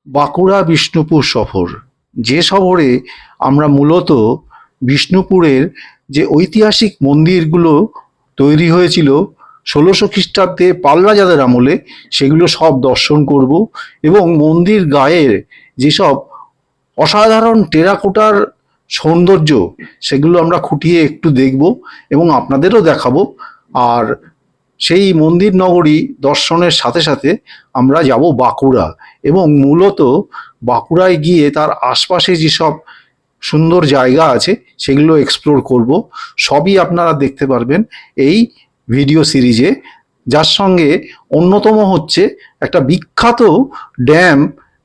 বাঁকুড়া বিষ্ণুপুর সফর, যে সফরে আমরা মূলত বিষ্ণুপুরের যে ঐতিহাসিক মন্দিরগুলো তৈরি হয়েছিল ১৬০০ খ্রিস্টাব্দে পাল রাজাদের আমলে, সেগুলো সব দর্শন করব এবং মন্দির গায়ের যেসব অসাধারণ টেরাকোটার সৌন্দর্য সেগুলো আমরা খুঁটিয়ে একটু দেখব এবং আপনাদেরও দেখাবো। আর সেই মন্দির নগরী দর্শনের সাথে সাথে আমরা যাব বাঁকুড়া এবং মূলত বাঁকুড়ায় গিয়ে তার আশপাশে যেসব সুন্দর জায়গা আছে সেগুলো এক্সপ্লোর করব। সবই আপনারা দেখতে পারবেন এই ভিডিও সিরিজে, যার সঙ্গে অন্যতম হচ্ছে একটা বিখ্যাত ড্যাম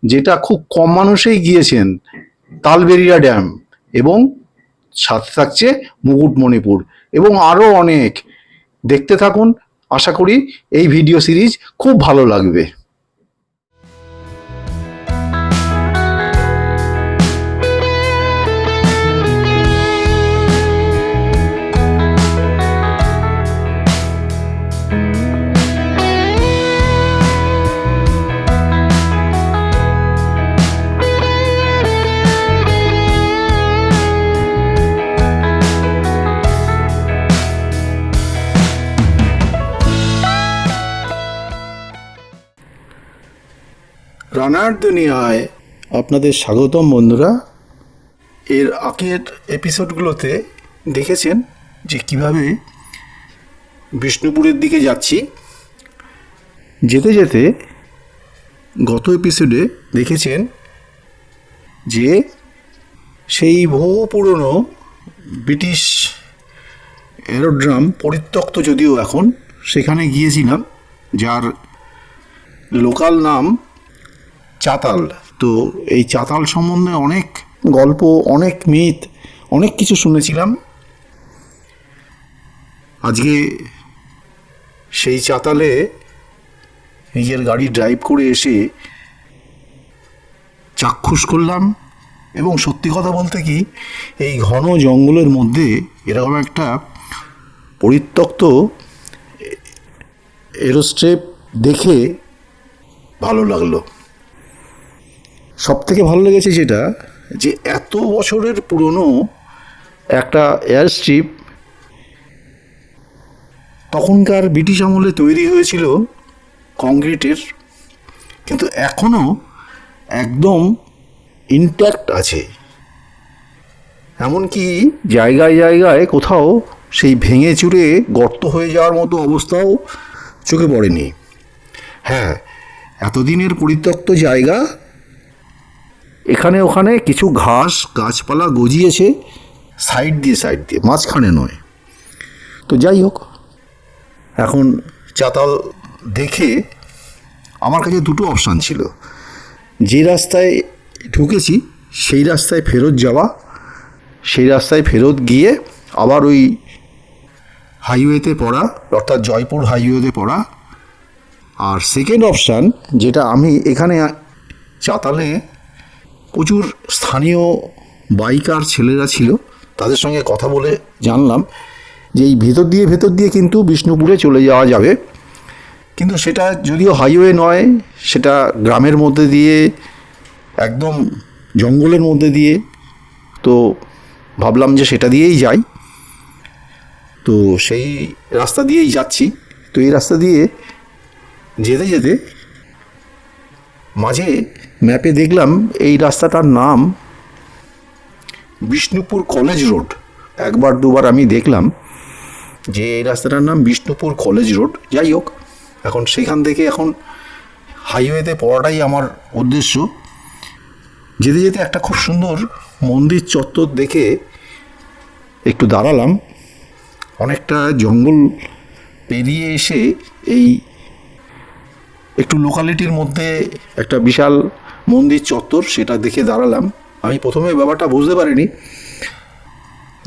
যেটা খুব কম মানুষই গিয়েছেন, তালবেরিয়া ড্যাম, এবং সাথে থাকছে মুকুটমণিপুর এবং আরও অনেক। দেখতে থাকুন, আশা করি এই ভিডিও সিরিজ খুব ভালো লাগবে। রানার দুনিয়ায় আপনাদের স্বাগতম বন্ধুরা। এর আগের এপিসোডগুলোতে দেখেছেন যে কিভাবে বিষ্ণুপুরের দিকে যাচ্ছি। যেতে যেতে গত এপিসোডে দেখেছেন যে সেই বহু পুরনো ব্রিটিশ এরোড্রাম পরিত্যক্ত যদিও এখন, সেখানে গিয়েছিলাম, যার লোকাল নাম চাতাল। তো এই চাতাল সম্বন্ধে অনেক গল্প, অনেক মিথ, অনেক কিছু শুনেছিলাম। আজকে সেই চাতালে নিজের গাড়ি ড্রাইভ করে এসে চাক্ষুষ করলাম এবং সত্যি কথা বলতে কি, এই ঘন জঙ্গলের মধ্যে এরকম একটা পরিত্যক্ত এরোস্ট্রিপ দেখে ভালো লাগলো। সব থেকে ভালো লেগেছে যেটা, যে এত বছরের পুরনো একটা এয়ার স্ট্রিপ তখনকার ব্রিটিশ আমলে তৈরি হয়েছিল কংক্রিটের, কিন্তু এখনও একদম ইনট্যাক্ট আছে। এমনকি জায়গায় জায়গায় কোথাও সেই ভেঙে চুরে গর্ত হয়ে যাওয়ার মতো অবস্থাও চোখে পড়েনি। হ্যাঁ, এতদিনের পরিত্যক্ত জায়গা, এখানে ওখানে কিছু ঘাস গাছপালা গজিয়েছে সাইড দিয়ে, মাঝখানে নয়। তো যাই হোক, এখন চাতাল দেখে আমার কাছে দুটো অপশান ছিল। যে রাস্তায় ঢুকেছি সেই রাস্তায় ফেরত যাওয়া, সেই রাস্তায় ফেরত গিয়ে আবার ওই হাইওয়েতে পড়া, অর্থাৎ জয়পুর হাইওয়েতে পড়া। আর সেকেন্ড অপশান, যেটা আমি এখানে চাতালে প্রচুর স্থানীয় বাইকার ছেলেরা ছিল, তাদের সঙ্গে কথা বলে জানলাম যে এই ভেতর দিয়ে কিন্তু বিষ্ণুপুরে চলে যাওয়া যাবে, কিন্তু সেটা যদিও হাইওয়ে নয়, সেটা গ্রামের মধ্যে দিয়ে, একদম জঙ্গলের মধ্যে দিয়ে। তো ভাবলাম যে সেটা দিয়েই যাই, তো সেই রাস্তা দিয়েই যাচ্ছি। তো এই রাস্তা দিয়ে যেতে যেতে মাঝে ম্যাপে দেখলাম এই রাস্তাটার নাম বিষ্ণুপুর কলেজ রোড। একবার দুবার আমি দেখলাম যে এই রাস্তাটার নাম বিষ্ণুপুর কলেজ রোড। যাই হোক, এখন সেখান থেকে এখন হাইওয়েতে পড়াটাই আমার উদ্দেশ্য। যেতে যেতে একটা খুব সুন্দর মন্দির চত্বর দেখে একটু দাঁড়ালাম। অনেকটা জঙ্গল পেরিয়ে এসে এই একটু লোকালিটির মধ্যে একটা বিশাল মন্দির চত্বর, সেটা দেখে দাঁড়ালাম। আমি প্রথমে ব্যাপারটা বুঝতে পারিনি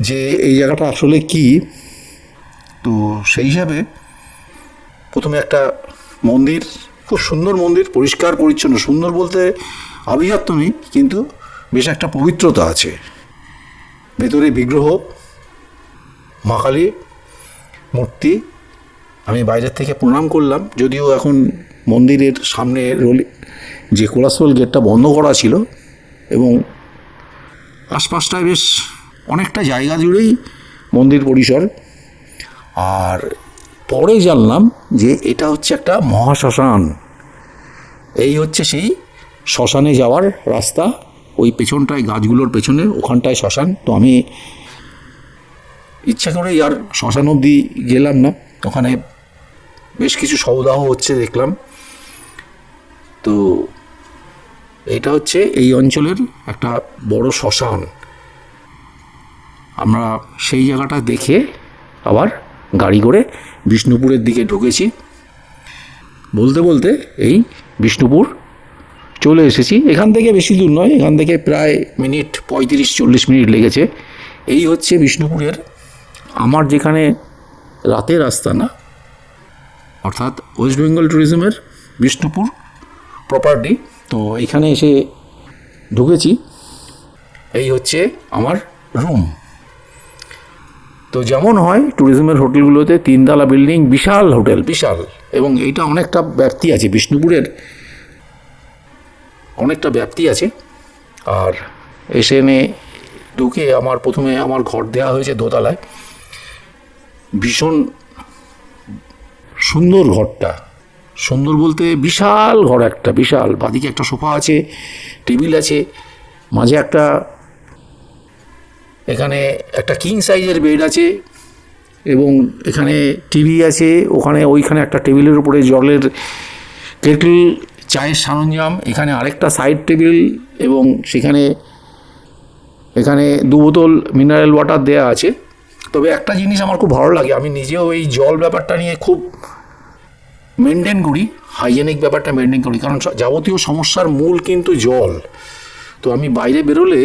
যে এই জায়গাটা আসলে কি। তো সেই হিসাবে প্রথমে একটা মন্দির, খুব সুন্দর মন্দির, পরিষ্কার পরিচ্ছন্ন, সুন্দর বলতে আভিজাত্য নেই, কিন্তু বেশ একটা পবিত্রতা আছে। ভেতরে বিগ্রহ, মা কালী মূর্তি। আমি বাইরের থেকে প্রণাম করলাম, যদিও এখন মন্দিরের সামনে যে কোলাসোল গেটটা বন্ধ করা ছিল, এবং আশপাশটায় বেশ অনেকটা জায়গা জুড়েই মন্দির পরিসর। আর পরে জানলাম যে এটা হচ্ছে একটা মহাশ্মশান। এই হচ্ছে সেই শ্মশানে যাওয়ার রাস্তা, ওই পেছনটায় গাছগুলোর পেছনে ওখানটায় শ্মশান। তো আমি ইচ্ছা করেই আর শ্মশান অবধি গেলাম না, ওখানে বেশ কিছু সওদাহ হচ্ছে দেখলাম। তো এটা হচ্ছে এই অঞ্চলের একটা বড় শ্মশান। আমরা সেই জায়গাটা দেখে আবার গাড়ি করে বিষ্ণুপুরের দিকে ঢুকেছি। বলতে বলতে এই বিষ্ণুপুর চলে এসেছি। এখান থেকে বেশি দূর নয়, এখান থেকে প্রায় 35-40 মিনিট লেগেছে। এই হচ্ছে বিষ্ণুপুরের আমার যেখানে রাতের আস্তানা, অর্থাৎ ওয়েস্ট বেঙ্গল ট্যুরিজমের বিষ্ণুপুর প্রপার্টি। তো এখানে এসে ঢুকেছি। এই হচ্ছে আমার রুম। তো যেমন হয় ট্যুরিজমের হোটেলগুলোতে 3 তলা বিল্ডিং, বিশাল হোটেল, বিশাল। এবং এইটা অনেকটা ব্যাপ্তি আছে, বিষ্ণুপুরের অনেকটা ব্যাপ্তি আছে। আর এসে ঢুকে প্রথমে আমার ঘর দেওয়া হয়েছে দোতলায়। ভীষণ সুন্দর ঘরটা, সুন্দর বলতে বিশাল ঘর, একটা বিশাল। বাদিকে একটা সোফা আছে, টেবিল আছে, মাঝে এখানে একটা কিং সাইজের বেড আছে, এবং এখানে টিভি আছে। ওইখানে একটা টেবিলের উপরে জলের কেটল, চায়ের সরঞ্জাম, এখানে আরেকটা সাইড টেবিল, এবং এখানে 2 বোতল মিনারেল ওয়াটার দেয়া আছে। তবে একটা জিনিস আমার খুব ভালো লাগে, আমি নিজেও এই জল ব্যাপারটা নিয়ে খুব মেনটেন করি, হাইজেনিক ব্যাপারটা মেনটেন করি, কারণ যাবতীয় সমস্যার মূল কিন্তু জল। তো আমি বাইরে বেরোলে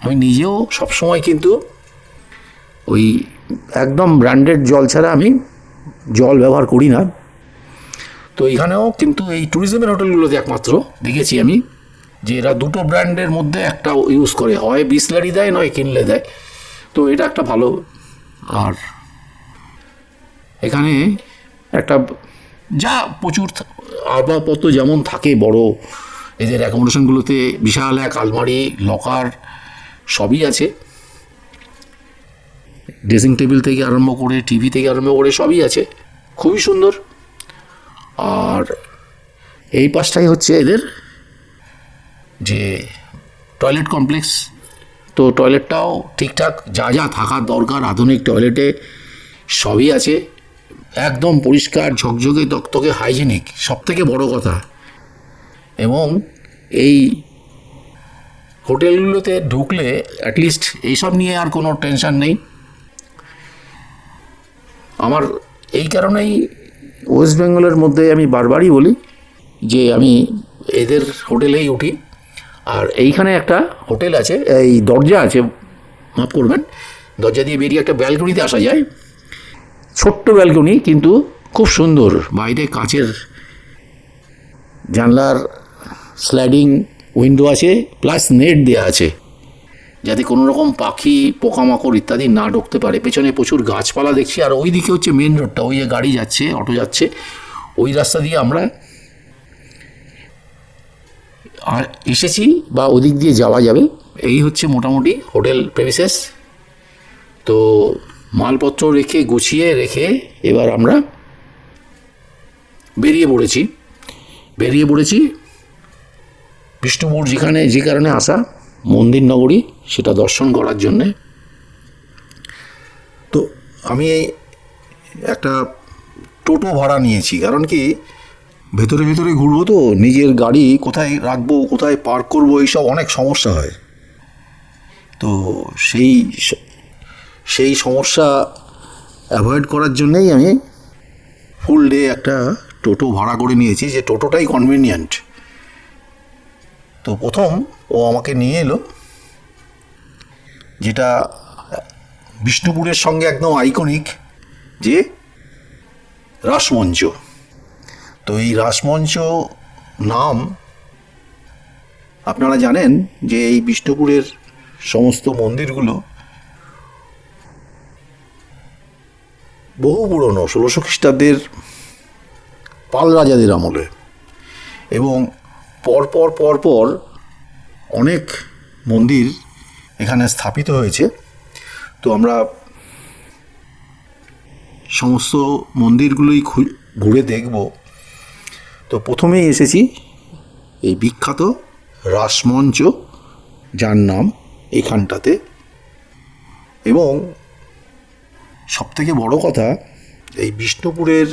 আমি নিজেও সবসময় কিন্তু ওই একদম ব্র্যান্ডেড জল ছাড়া আমি জল ব্যবহার করি না। তো এখানেও কিন্তু এই ট্যুরিজমের হোটেলগুলোতে একমাত্র দেখেছি আমি যে এরা 2টো ব্র্যান্ডের মধ্যে একটা ইউজ করে, হয় বিসলারি দেয়, নয় কিনলে দেয়। তো এটা একটা ভালো। আর এখানে একটা যা প্রচুর আসবাবপত্র যেমন থাকে বড়, এদের অ্যাকোমোডেশনগুলোতে বিশাল এক আলমারি, লকার সবই আছে। ড্রেসিং টেবিল থেকে আরম্ভ করে, টিভি থেকে আরম্ভ করে সবই আছে, খুবই সুন্দর। আর এই পাশটাই হচ্ছে এদের যে টয়লেট কমপ্লেক্স। তো টয়লেটটাও ঠিকঠাক যা যা থাকার দরকার আধুনিক টয়লেটে সবই আছে, একদম পরিষ্কার, ঝকঝকে, তকতকে, হাইজেনিক, সবথেকে বড় কথা। এবং এই হোটেলগুলোতে ঢুকলে অ্যাটলিস্ট এইসব নিয়ে আর কোনো টেনশন নেই। আমার এই কারণেই ওয়েস্ট বেঙ্গলের মধ্যে আমি বারবারই বলি যে আমি এদের হোটেলেই উঠি। আর এইখানে একটা হোটেল আছে, এই দরজা আছে, মাফ করবেন, দরজা দিয়ে বেরিয়ে একটা ব্যালকনিতে আসা যায়, ছোট্ট ব্যালকনি কিন্তু খুব সুন্দর। বাইরে কাচের জানলার স্লাইডিং উইন্ডো আছে, প্লাস নেট দেওয়া আছে যাতে কোনো রকম পাখি, পোকামাকড় ইত্যাদি না ঢুকতে পারে। পেছনে প্রচুর গাছপালা দেখছি। আর ওই দিকে হচ্ছে মেন রোডটা, ওই যে গাড়ি যাচ্ছে, অটো যাচ্ছে, ওই রাস্তা দিয়ে আমরা এসেছি, বা ওদিক দিয়ে যাওয়া যাবে। এই হচ্ছে মোটামুটি হোটেল প্রেমিসেস। তো মালপত্র রেখে, গুছিয়ে রেখে এবার আমরা বেরিয়ে পড়েছি বিষ্ণুপুর, যে কারণে আসা, মন্দির নগরী, সেটা দর্শন করার জন্যে। তো আমি একটা টোটো ভাড়া নিয়েছি, কারণ কি ভেতরে ঘুরবো, তো নিজের গাড়ি কোথায় রাখবো, কোথায় পার্ক করবো, এইসব অনেক সমস্যা হয়। তো সেই সমস্যা অ্যাভয়েড করার জন্যেই আমি ফুল ডে একটা টোটো ভাড়া করে নিয়েছি, যে টোটোটাই কনভিনিয়েন্ট। তো প্রথম ও আমাকে নিয়ে এলো যেটা বিষ্ণুপুরের সঙ্গে একদম আইকনিক, যে রাসমঞ্চ। তো এই রাসমঞ্চ নাম আপনারা জানেন যে এই বিষ্ণুপুরের সমস্ত মন্দিরগুলো বহু পুরনো, 1600 খ্রিস্টাব্দের পাল রাজাদের আমলে। এবং পরপর পরপর অনেক মন্দির এখানে স্থাপিত হয়েছে। তো আমরা সমস্ত মন্দিরগুলোই ঘুরে দেখব। তো প্রথমেই এসেছি এই বিখ্যাত রাসমঞ্চ, যার নাম এখানটাতে। এবং সবথেকে বড় কথা, এই বিষ্ণুপুরের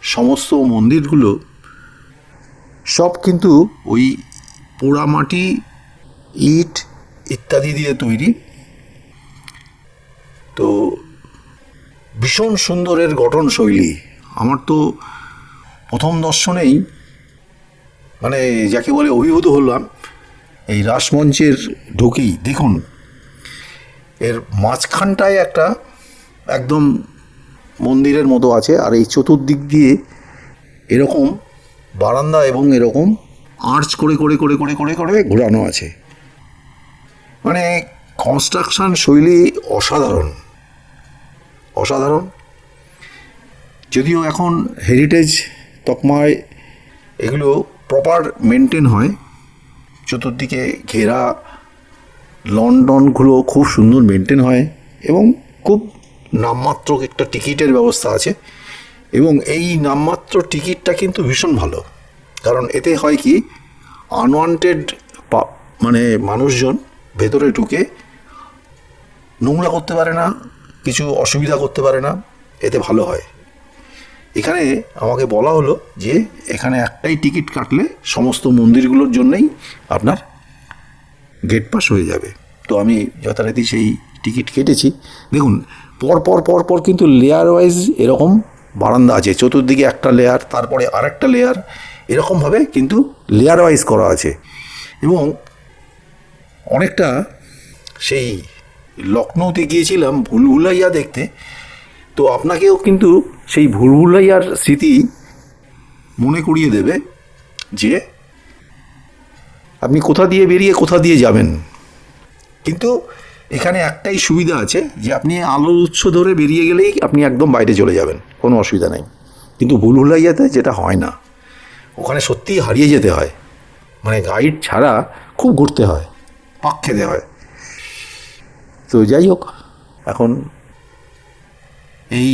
সমস্ত মন্দিরগুলো সব কিন্তু ওই পোড়ামাটি, ইট ইত্যাদি দিয়ে তৈরি। তো ভীষণ সুন্দরের গঠনশৈলী। আমার তো প্রথম দর্শনেই মানে যাকে বলে অভিভূত হলাম এই রাসমঞ্চের ঢুকেই। দেখুন, এর মাঝখানটায় একটা একদম মন্দিরের মতো আছে, আর এই চতুর্দিক দিয়ে এরকম বারান্দা এবং এরকম আর্চ করে করে করে করে করে করে ঘোরানো আছে। মানে কনস্ট্রাকশন শৈলী অসাধারণ অসাধারণ। যদিও এখন হেরিটেজ তকমায় এগুলো প্রপার মেনটেন হয়, চতুর্দিকে ঘেরা লন্ডনগুলো খুব সুন্দর মেনটেন হয় এবং খুব নামমাত্র একটা টিকিটের ব্যবস্থা আছে। এবং এই নামমাত্র টিকিটটা কিন্তু ভীষণ ভালো, কারণ এতে হয় কি, আনওয়ান্টেড মানে মানুষজন ভেতরে ঢুকে নোংরা করতে পারে না, কিছু অসুবিধা করতে পারে না, এতে ভালো হয়। এখানে আমাকে বলা হলো যে এখানে একটাই টিকিট কাটলে সমস্ত মন্দিরগুলোর জন্যই আপনার গেট পাস হয়ে যাবে। তো আমি যথারীতি সেই টিকিট কেটেছি। দেখুন, পর পর পর পর কিন্তু লেয়ার ওয়াইজ এরকম বারান্দা আছে, চতুর্দিকে একটা লেয়ার, তারপরে আরেকটা লেয়ার, এরকমভাবে কিন্তু লেয়ার ওয়াইজ করা আছে। এবং অনেকটা সেই লখনৌতে গিয়েছিলাম ভুলভুলাইয়া দেখতে, তো আপনাকেও কিন্তু সেই ভুলভুলাইয়ার স্মৃতি মনে করিয়ে দেবে যে আপনি কোথা দিয়ে বেরিয়ে কোথা দিয়ে যাবেন। কিন্তু এখানে একটাই সুবিধা আছে যে আপনি আলোর উৎস ধরে বেরিয়ে গেলেই আপনি একদম বাইরে চলে যাবেন, কোনো অসুবিধা নেই। কিন্তু ভুলভুলাইয়াতে যেটা হয় না, ওখানে সত্যিই হারিয়ে যেতে হয়, মানে গাইড ছাড়া খুব ঘুরতে হয়, পাক খেতে হয়। তো যাই হোক, এখন এই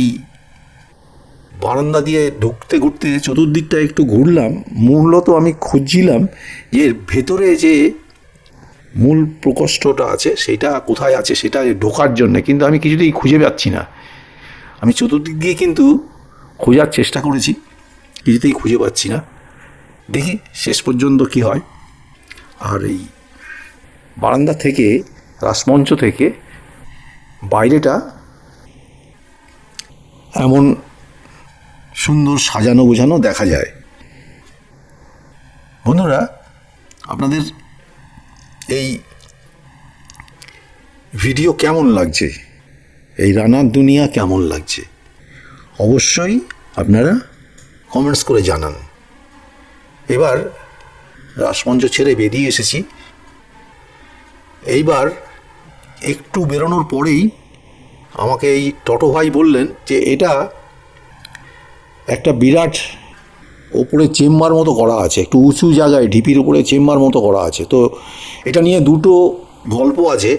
বারান্দা দিয়ে ঢুকতে ঘুরতে চতুর্দিকটা একটু ঘুরলাম। মূলত আমি খুঁজছিলাম যে ভেতরে যে মূল প্রকোষ্ঠটা আছে সেটা কোথায় আছে, সেটা ঢোকার জন্যে, কিন্তু আমি কিছুতেই খুঁজে পাচ্ছি না। আমি চতুর্দিক দিয়ে কিন্তু খোঁজার চেষ্টা করেছি, কিছুতেই খুঁজে পাচ্ছি না। দেখি শেষ পর্যন্ত কি হয়। আর এই বারান্দা থেকে, রাসমঞ্চ থেকে বাইরেটা এমন সুন্দর সাজানো গোছানো দেখা যায়। বন্ধুরা, আপনাদের এই ভিডিও কেমন লাগছে, এই রানার দুনিয়া কেমন লাগছে, অবশ্যই আপনারা কমেন্টস করে জানান। এবার রাসমঞ্চ ছেড়ে বেরিয়ে এসেছি। এইবার একটু বেরোনোর পরেই আমাকে এই টোটো ভাই বললেন যে এটা একটা বিরাট ওপরে চেম্বার মতো করা আছে, একটু উঁচু জায়গায় ঢিপির উপরে চেম্বার মতো করা আছে। তো এটা নিয়ে দুটো গল্প আছে,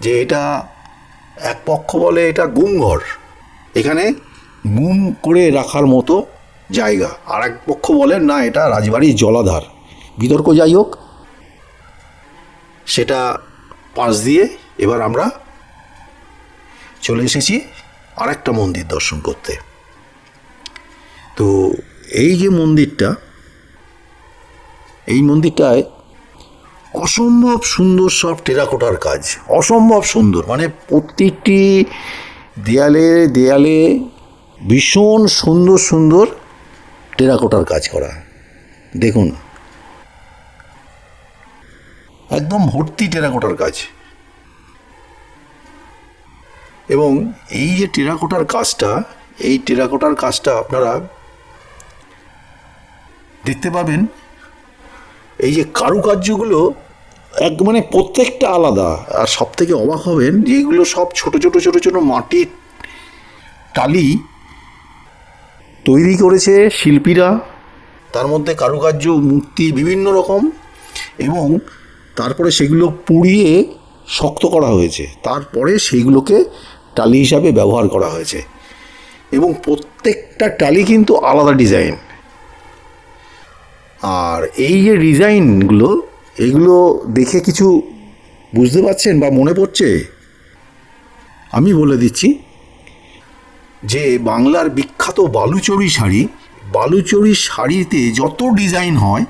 যে এটা এক পক্ষ বলে এটা গুমঘর, এখানে গুম করে রাখার মতো জায়গা, আর এক পক্ষ বলেন না এটা রাজবাড়ির জলাধার। বিতর্ক যাই হোক, সেটা পাশ দিয়ে এবার আমরা চলে এসেছি আরেকটা মন্দির দর্শন করতে। তো এই যে মন্দিরটা, এই মন্দিরটায় অসম্ভব সুন্দর সব টেরাকোটার কাজ, অসম্ভব সুন্দর, মানে প্রত্যেকটি দেয়ালে দেয়ালে ভীষণ সুন্দর সুন্দর টেরাকোটার কাজ করা। দেখুন, একদম ভর্তি টেরাকোটার কাজ। এবং এই যে টেরাকোটার কাজটা, এই টেরাকোটার কাজটা আপনারা দেখতে পাবেন। এই যে কারুকার্যগুলো এক মানে প্রত্যেকটা আলাদা। আর সব থেকে অবাক হবেন যে এগুলো সব ছোট ছোট ছোট ছোট মাটির টালি তৈরি করেছে শিল্পীরা, তার মধ্যে কারুকার্য, মূর্তি বিভিন্ন রকম, এবং তারপরে সেগুলো পুড়িয়ে শক্ত করা হয়েছে, তারপরে সেইগুলোকে টালি হিসাবে ব্যবহার করা হয়েছে, এবং প্রত্যেকটা টালি কিন্তু আলাদা ডিজাইন। আর এই যে ডিজাইনগুলো, এগুলো দেখে কিছু বুঝতে পারছেন বা মনে পড়ছে? আমি বলে দিচ্ছি যে বাংলার বিখ্যাত বালুচরী শাড়ি, বালুচরী শাড়িতে যত ডিজাইন হয়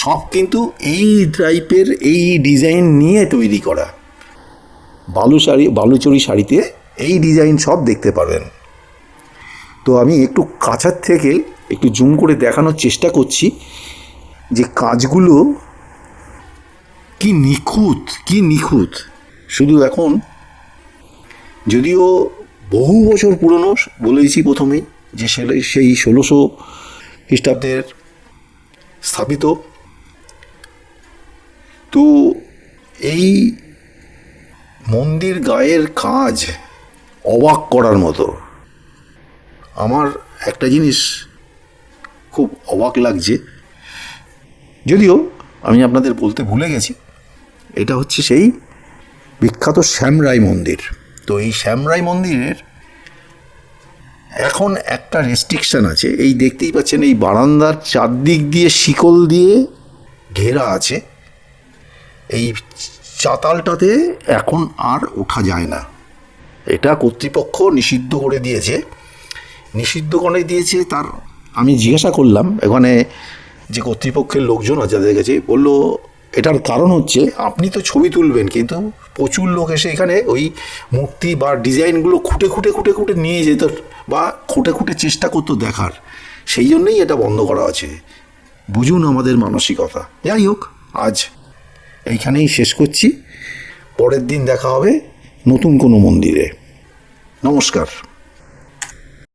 সব কিন্তু এই টাইপের, এই ডিজাইন নিয়ে তৈরি করা। বালুচরী শাড়িতে এই ডিজাইন সব দেখতে পাবেন। তো আমি একটু কাছের থেকে একটু জুম করে দেখানোর চেষ্টা করছি যে কাজগুলো কি নিখুঁত, কি নিখুঁত। শুধু এখন, যদিও বহু বছর পুরনো, বলেছি প্রথমেই যে সেই 1600 খ্রিস্টাব্দের স্থাপিত, তো এই মন্দির গায়ের কাজ অবাক করার মতো। আমার একটা জিনিস খুব অবাক লাগছে, যদিও আমি আপনাদের বলতে ভুলে গেছি, এটা হচ্ছে সেই বিখ্যাত শ্যামরাই মন্দির। তো এই শ্যামরাই মন্দিরের এখন একটা রেস্ট্রিকশান আছে, এই দেখতেই পাচ্ছেন এই বারান্দার চারদিক দিয়ে শিকল দিয়ে ঘেরা আছে, এই চাতালটাতে এখন আর ওঠা যায় না। এটা কর্তৃপক্ষ নিষিদ্ধ করে দিয়েছে। তার আমি জিজ্ঞাসা করলাম এখানে যে কর্তৃপক্ষের লোকজন আছে যাদের কাছে, বললো এটার কারণ হচ্ছে আপনি তো ছবি তুলবেন, কিন্তু প্রচুর লোক এসে এখানে ওই মূর্তি বা ডিজাইনগুলো খুঁটে খুঁটে খুঁটে খুঁটে নিয়ে যেত বা খুঁটে খুঁটে চেষ্টা করতো দেখার, সেই জন্যই এটা বন্ধ করা আছে। বুঝুন আমাদের মানসিকতা। যাই হোক, আজ এইখানেই শেষ করছি, পরের দিন দেখা হবে নতুন কোনো মন্দিরে। নমস্কার।